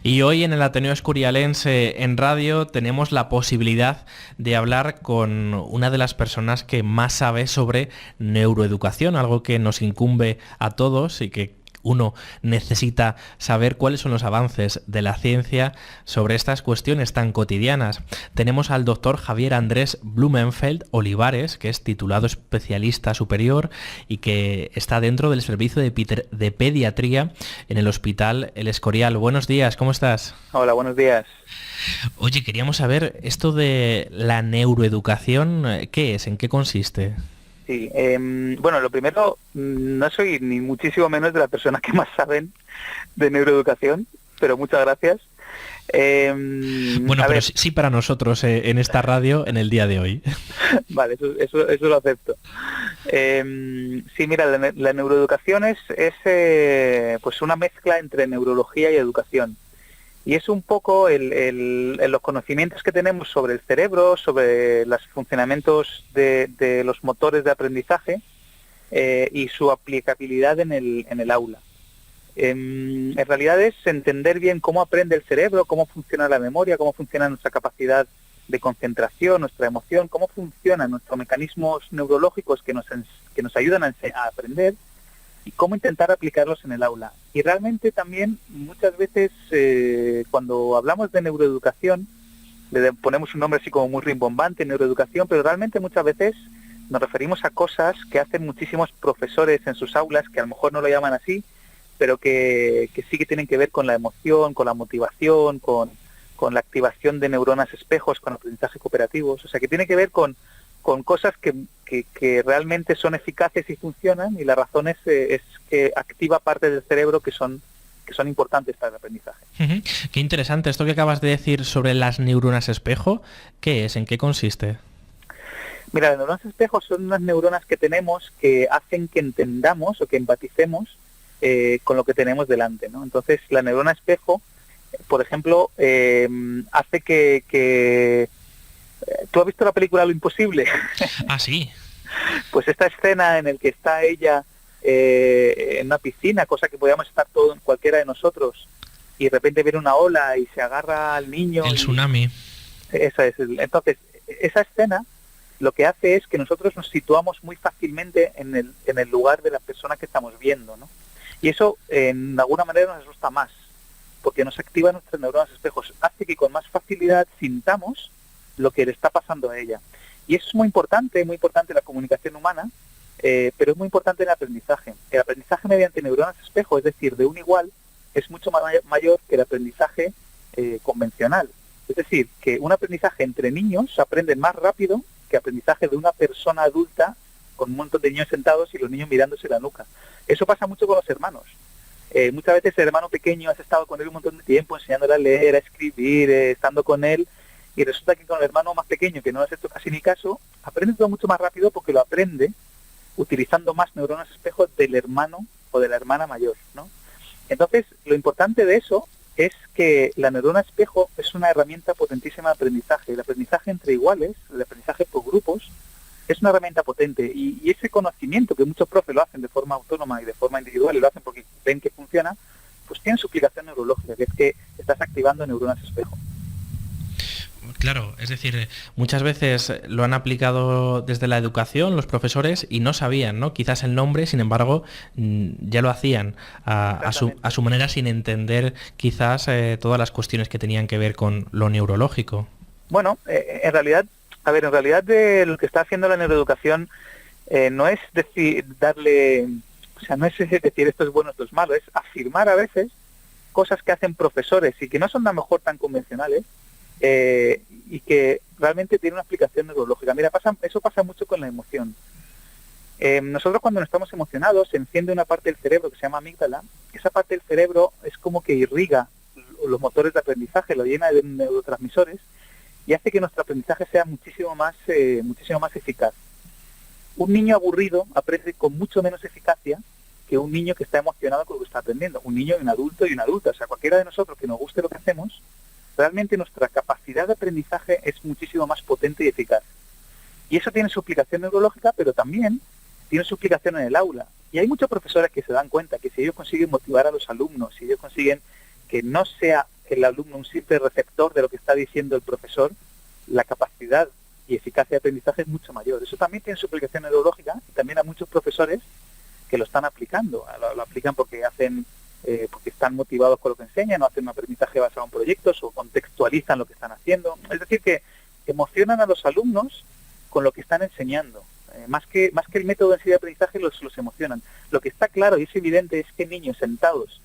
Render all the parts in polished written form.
Y hoy en el Ateneo Escurialense en radio tenemos la posibilidad de hablar con una de las personas que más sabe sobre neuroeducación, algo que nos incumbe a todos y que uno necesita saber cuáles son los avances de la ciencia sobre estas cuestiones tan cotidianas. Tenemos al doctor Javier Andrés Blumenfeld Olivares, que es titulado especialista superior y que está dentro del servicio de pediatría en el Hospital El Escorial. Buenos días, ¿cómo estás? Hola, buenos días. Oye, queríamos saber esto de la neuroeducación, ¿qué es? ¿En qué consiste? Sí, bueno, lo primero, no soy ni muchísimo menos de las personas que más saben de neuroeducación, pero muchas gracias. Bueno, pero sí para nosotros en esta radio en el día de hoy. Vale, eso lo acepto. Sí, mira, la neuroeducación es pues una mezcla entre neurología y educación. Y es un poco los conocimientos que tenemos sobre el cerebro, sobre los funcionamientos de los motores de aprendizaje y su aplicabilidad en el aula. En realidad es entender bien cómo aprende el cerebro, cómo funciona la memoria, cómo funciona nuestra capacidad de concentración, nuestra emoción, cómo funcionan nuestros mecanismos neurológicos que nos ayudan a aprender, y cómo intentar aplicarlos en el aula. Y realmente también muchas veces cuando hablamos de neuroeducación, le ponemos un nombre así como muy rimbombante, neuroeducación, pero realmente muchas veces nos referimos a cosas que hacen muchísimos profesores en sus aulas, que a lo mejor no lo llaman así, pero que sí que tienen que ver con la emoción, con la motivación, con la activación de neuronas espejos, con aprendizaje cooperativos, o sea, que tiene que ver con cosas que realmente son eficaces y funcionan, y la razón es que activa partes del cerebro que son importantes para el aprendizaje. Uh-huh. Qué interesante esto que acabas de decir sobre las neuronas espejo. ¿Qué es? ¿En qué consiste? Mira, las neuronas espejo son unas neuronas que tenemos que hacen que entendamos o que empaticemos con lo que tenemos delante, ¿no? Entonces, la neurona espejo, por ejemplo, hace que ¿tú has visto la película Lo Imposible? Ah, sí. Pues esta escena en la que está ella en una piscina, cosa que podíamos estar todos, cualquiera de nosotros, y de repente viene una ola y se agarra al niño. El tsunami. Entonces, esa escena lo que hace es que nosotros nos situamos muy fácilmente en el lugar de la persona que estamos viendo, ¿no? Y eso, en alguna manera, nos asusta más, porque nos activa nuestras neuronas espejos, hace que con más facilidad sintamos lo que le está pasando a ella. Y eso es muy importante en la comunicación humana, pero es muy importante en el aprendizaje. El aprendizaje mediante neuronas espejo, es decir, de un igual, es mucho mayor que el aprendizaje convencional. Es decir, que un aprendizaje entre niños aprende más rápido que aprendizaje de una persona adulta con un montón de niños sentados y los niños mirándose la nuca. Eso pasa mucho con los hermanos. Muchas veces el hermano pequeño has estado con él un montón de tiempo, enseñándole a leer, a escribir, estando con él, y resulta que con el hermano más pequeño, que no le has hecho casi ni caso, aprende todo mucho más rápido porque lo aprende utilizando más neuronas espejos del hermano o de la hermana mayor, ¿no? Entonces, lo importante de eso es que la neurona espejo es una herramienta potentísima de aprendizaje. El aprendizaje entre iguales, el aprendizaje por grupos, es una herramienta potente. Y ese conocimiento, que muchos profes lo hacen de forma autónoma y de forma individual, y lo hacen porque ven que funciona, pues tiene su aplicación neurológica, que es que estás activando neuronas espejo. Claro, es decir, muchas veces lo han aplicado desde la educación los profesores y no sabían, ¿no? Quizás el nombre, sin embargo, ya lo hacían a su manera, sin entender quizás todas las cuestiones que tenían que ver con lo neurológico. Bueno, en realidad de lo que está haciendo la neuroeducación no es decir, no es decir esto es bueno, esto es malo, es afirmar a veces cosas que hacen profesores y que no son a lo mejor tan convencionales, y que realmente tiene una explicación neurológica. Mira, eso pasa mucho con la emoción. Nosotros cuando nos estamos emocionados se enciende una parte del cerebro que se llama amígdala. Esa parte del cerebro es como que irriga los motores de aprendizaje, lo llena de neurotransmisores y hace que nuestro aprendizaje sea muchísimo más eficaz. Un niño aburrido aprende con mucho menos eficacia que un niño que está emocionado con lo que está aprendiendo. Un niño y un adulto y una adulta. O sea, cualquiera de nosotros que nos guste lo que hacemos, realmente nuestra capacidad de aprendizaje es muchísimo más potente y eficaz. Y eso tiene su aplicación neurológica, pero también tiene su aplicación en el aula. Y hay muchos profesores que se dan cuenta que si ellos consiguen motivar a los alumnos, si ellos consiguen que no sea el alumno un simple receptor de lo que está diciendo el profesor, la capacidad y eficacia de aprendizaje es mucho mayor. Eso también tiene su aplicación neurológica y también hay muchos profesores que lo están aplicando. Lo aplican porque porque están motivados con lo que enseñan, o hacen un aprendizaje basado en proyectos, o contextualizan lo que están haciendo. Es decir, que emocionan a los alumnos con lo que están enseñando. Más que el método en sí de aprendizaje los emocionan. Lo que está claro y es evidente es que niños sentados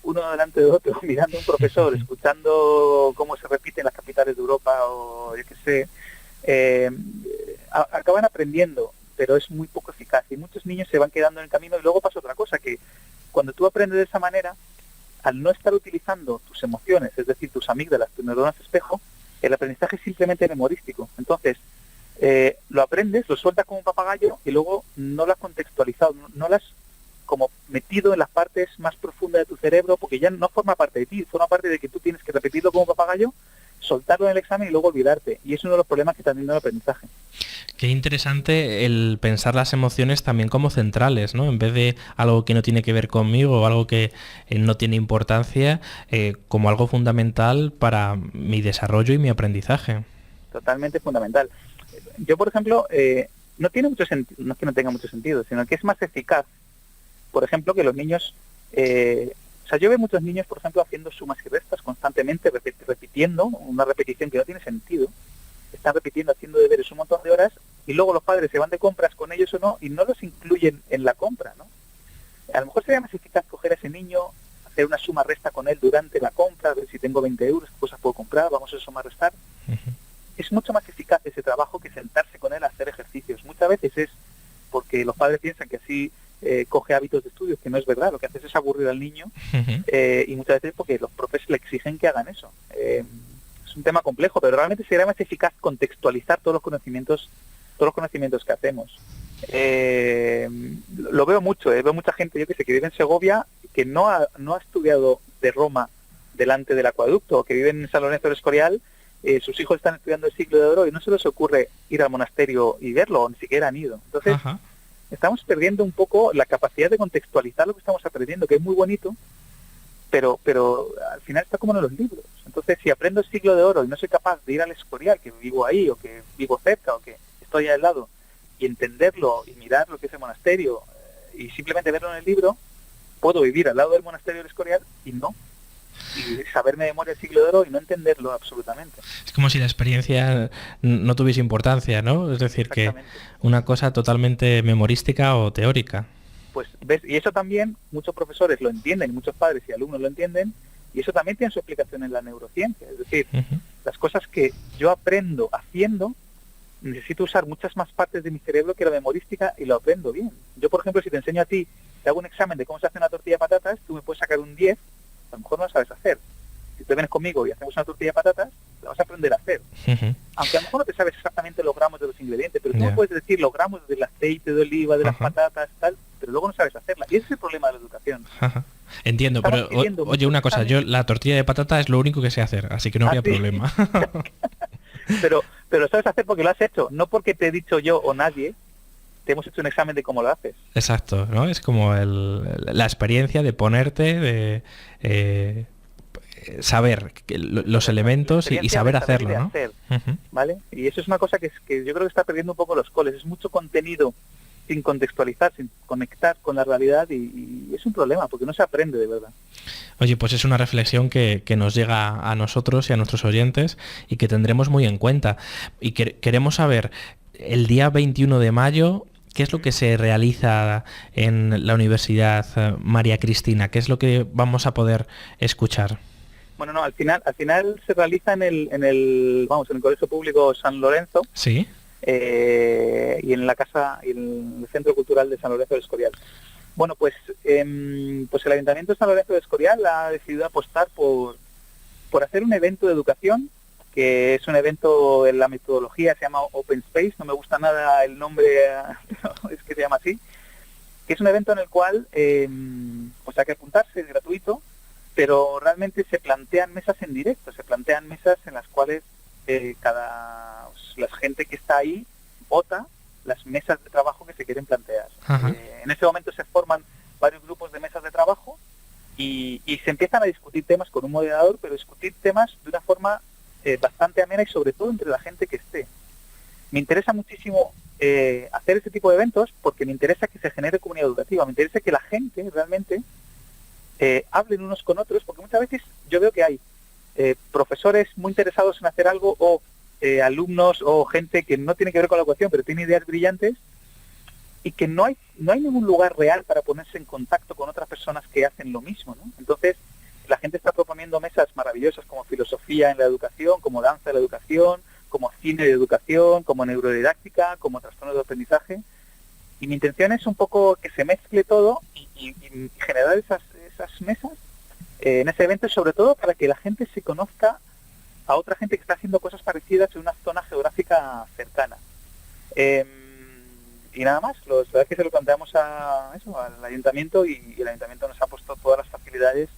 uno delante de otro, mirando a un profesor, escuchando cómo se repiten las capitales de Europa o yo qué sé, acaban aprendiendo, pero es muy poco eficaz y muchos niños se van quedando en el camino. Y luego pasa otra cosa, que cuando tú aprendes de esa manera, al no estar utilizando tus emociones, es decir, tus amígdalas, tus neuronas espejo, el aprendizaje es simplemente memorístico. Entonces, lo aprendes, lo sueltas como un papagayo y luego no lo has contextualizado, no lo has como metido en las partes más profundas de tu cerebro, porque ya no forma parte de ti, forma parte de que tú tienes que repetirlo como papagayo, soltarlo en el examen y luego olvidarte. Y es uno de los problemas que está teniendo el aprendizaje. Qué interesante el pensar las emociones también como centrales, ¿no? En vez de algo que no tiene que ver conmigo o algo que no tiene importancia, como algo fundamental para mi desarrollo y mi aprendizaje. Totalmente fundamental. Yo, por ejemplo, no tiene mucho sentido, no es que no tenga mucho sentido, sino que es más eficaz, por ejemplo, que los niños... yo veo muchos niños, por ejemplo, haciendo sumas y restas constantemente, repitiendo una repetición que no tiene sentido. Están repitiendo, haciendo deberes un montón de horas, y luego los padres se van de compras con ellos o no, y no los incluyen en la compra, ¿no? A lo mejor sería más eficaz coger a ese niño, hacer una suma-resta con él durante la compra, a ver si tengo 20 euros, qué cosas puedo comprar, vamos a sumar-restar. Es mucho más eficaz ese trabajo que sentarse con él a hacer ejercicios. Muchas veces es porque los padres piensan que así coge hábitos de estudios, que no es verdad, lo que haces es aburrir al niño, y muchas veces porque los profes le exigen que hagan eso. Es un tema complejo, pero realmente sería más eficaz contextualizar todos los conocimientos que hacemos. Lo veo mucho, veo mucha gente, yo que sé, que vive en Segovia, que no ha estudiado de Roma delante del acueducto, o que vive en San Lorenzo del Escorial, sus hijos están estudiando el siglo de oro y no se les ocurre ir al monasterio y verlo, o ni siquiera han ido. Entonces, estamos perdiendo un poco la capacidad de contextualizar lo que estamos aprendiendo, que es muy bonito, pero al final está como en los libros. Entonces, si aprendo el siglo de oro y no soy capaz de ir al Escorial, que vivo ahí, o que vivo cerca, o que estoy al lado, y entenderlo y mirar lo que es el monasterio, y simplemente verlo en el libro, puedo vivir al lado del monasterio del Escorial y saberme de memoria el siglo de oro y no entenderlo absolutamente. Es como si la experiencia no tuviese importancia, ¿no? Es decir, que una cosa totalmente memorística o teórica. Pues ves, y eso también muchos profesores lo entienden, y muchos padres y alumnos lo entienden, y eso también tiene su aplicación en la neurociencia. Es decir, las cosas que yo aprendo haciendo, necesito usar muchas más partes de mi cerebro que la memorística, y lo aprendo bien. Yo, por ejemplo, si te enseño a ti, te hago un examen de cómo se hace una tortilla de patatas, tú me puedes sacar un 10, a lo mejor no lo sabes hacer. Si tú vienes conmigo y hacemos una tortilla de patatas, la vas a aprender a hacer. Aunque a lo mejor no te sabes exactamente los gramos de los ingredientes, pero tú me puedes decir los gramos del aceite de oliva, de las patatas, tal, pero luego no sabes hacerla. Y ese es el problema de la educación. Entiendo, pero oye, una cosa, yo la tortilla de patata es lo único que sé hacer, así que no habría problema. pero lo sabes hacer porque lo has hecho, no porque te he dicho yo o nadie, te hemos hecho un examen de cómo lo haces. Exacto, ¿no? Es como la experiencia de ponerte, de saber los elementos y saber hacerlo, ¿no? ¿Vale? Y eso es una cosa que yo creo que está perdiendo un poco los coles. Es mucho contenido sin contextualizar, sin conectar con la realidad, y es un problema porque no se aprende de verdad. Oye, pues es una reflexión que nos llega a nosotros y a nuestros oyentes y que tendremos muy en cuenta. Y queremos saber, el día 21 de mayo, ¿qué es lo que se realiza en la Universidad María Cristina? ¿Qué es lo que vamos a poder escuchar? Bueno, no, al final se realiza en el Colegio Público San Lorenzo. Sí. Y en la casa y en el Centro Cultural de San Lorenzo del Escorial. Bueno, pues el Ayuntamiento de San Lorenzo del Escorial ha decidido apostar por hacer un evento de educación, que es un evento en la metodología, se llama Open Space, no me gusta nada el nombre, es que se llama así, que es un evento en el cual pues hay que apuntarse, es gratuito, pero realmente se plantean mesas en directo, se plantean mesas en las cuales la gente que está ahí vota las mesas de trabajo que se quieren plantear. En ese momento se forman varios grupos de mesas de trabajo y se empiezan a discutir temas con un moderador, pero discutir temas de una forma bastante amena y sobre todo entre la gente que esté. Me interesa muchísimo hacer este tipo de eventos porque me interesa que se genere comunidad educativa, me interesa que la gente realmente hablen unos con otros, porque muchas veces yo veo que hay profesores muy interesados en hacer algo o alumnos o gente que no tiene que ver con la educación pero tiene ideas brillantes y que no hay ningún lugar real para ponerse en contacto con otras personas que hacen lo mismo, ¿no? Entonces la gente está proponiendo mesas maravillosas como filosofía en la educación, como danza en la educación, como cine de educación, como neurodidáctica, como trastornos de aprendizaje, y mi intención es un poco que se mezcle todo y generar esas mesas en ese evento, sobre todo para que la gente se conozca a otra gente que está haciendo cosas parecidas en una zona geográfica cercana. Y nada más, la verdad es que se lo planteamos al ayuntamiento y el ayuntamiento nos ha puesto todas las facilidades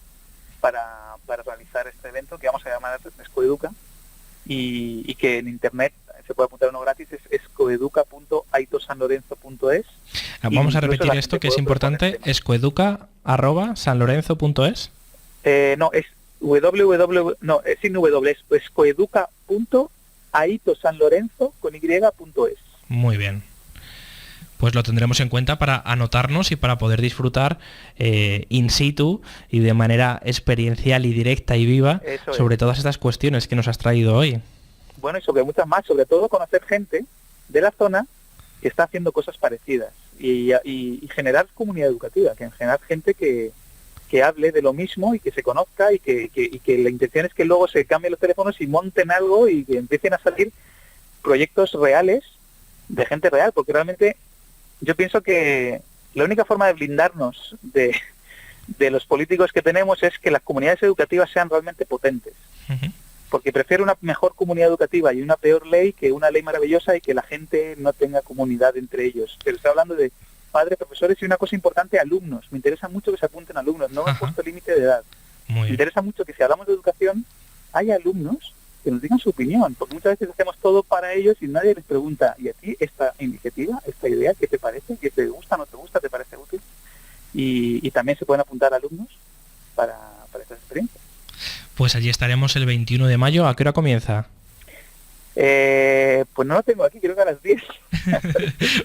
para realizar este evento que vamos a llamar Escoeduca y que en internet se puede apuntar uno gratis, es escoeduca.aitosanlorenzo.es. Vamos a repetir esto que es importante, escoeduca@sanlorenzo.es. No, es sin W, es escoeduca.aitosanlorenzo.es. Muy bien. Pues lo tendremos en cuenta para anotarnos y para poder disfrutar in situ y de manera experiencial y directa y viva sobre todas estas cuestiones que nos has traído hoy. Bueno, y sobre muchas más, sobre todo conocer gente de la zona que está haciendo cosas parecidas y generar comunidad educativa, que en generar gente que hable de lo mismo y que se conozca y que la intención es que luego se cambien los teléfonos y monten algo y que empiecen a salir proyectos reales de gente real, porque realmente yo pienso que la única forma de blindarnos de los políticos que tenemos es que las comunidades educativas sean realmente potentes. Uh-huh. Porque prefiero una mejor comunidad educativa y una peor ley que una ley maravillosa y que la gente no tenga comunidad entre ellos. Pero estoy hablando de padres, profesores y una cosa importante, alumnos. Me interesa mucho que se apunten alumnos, no me he puesto límite de edad. Me interesa mucho que si hablamos de educación haya alumnos que nos digan su opinión, porque muchas veces hacemos todo para ellos y nadie les pregunta, ¿y a ti esta iniciativa, esta idea, qué te parece? ¿Qué te gusta, no te gusta, te parece útil? Y también se pueden apuntar alumnos para estas experiencias. Pues allí estaremos el 21 de mayo. ¿A qué hora comienza? Pues no lo tengo aquí, creo que a las 10.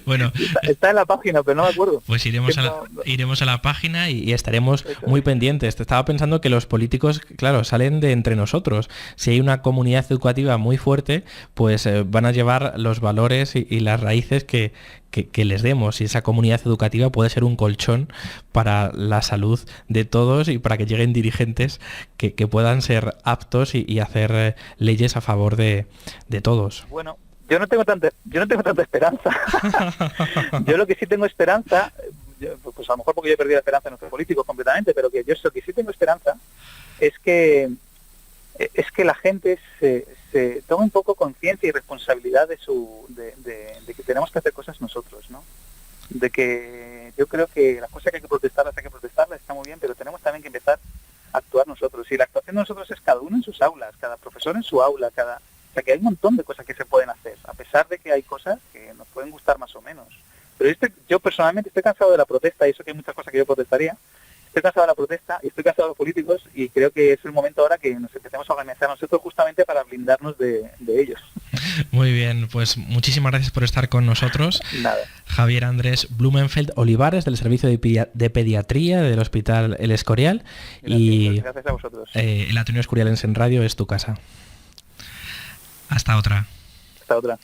Bueno, está en la página, pero no me acuerdo. Pues iremos a la página y estaremos muy pendientes. Te estaba pensando que los políticos, claro, salen de entre nosotros. Si hay una comunidad educativa muy fuerte, pues van a llevar los valores y las raíces que les demos, y esa comunidad educativa puede ser un colchón para la salud de todos y para que lleguen dirigentes que puedan ser aptos y hacer leyes a favor de todos. Bueno, yo no tengo tanta esperanza. Yo lo que sí tengo esperanza, pues a lo mejor porque yo he perdido la esperanza en nuestros políticos completamente, pero que yo lo que sí tengo esperanza es que la gente se tome un poco conciencia y responsabilidad de que tenemos que hacer cosas nosotros, ¿no? De que yo creo que las cosas que hay que protestarlas, está muy bien, pero tenemos también que empezar a actuar nosotros. Y la actuación de nosotros es cada uno en sus aulas, cada profesor en su aula, o sea que hay un montón de cosas que se pueden hacer, a pesar de que hay cosas que nos pueden gustar más o menos. Pero yo personalmente estoy cansado de la protesta, y eso que hay muchas cosas que yo protestaría. Estoy cansado de la protesta y estoy cansado de los políticos, y creo que es el momento ahora que nos empecemos a organizar nosotros justamente para blindarnos de ellos. Muy bien, pues muchísimas gracias por estar con nosotros. Nada. Javier Andrés Blumenfeld Olivares, del Servicio de Pediatría del Hospital El Escorial. Gracias a vosotros. El Ateneo Escorialense en Radio es tu casa. Hasta otra. Hasta otra.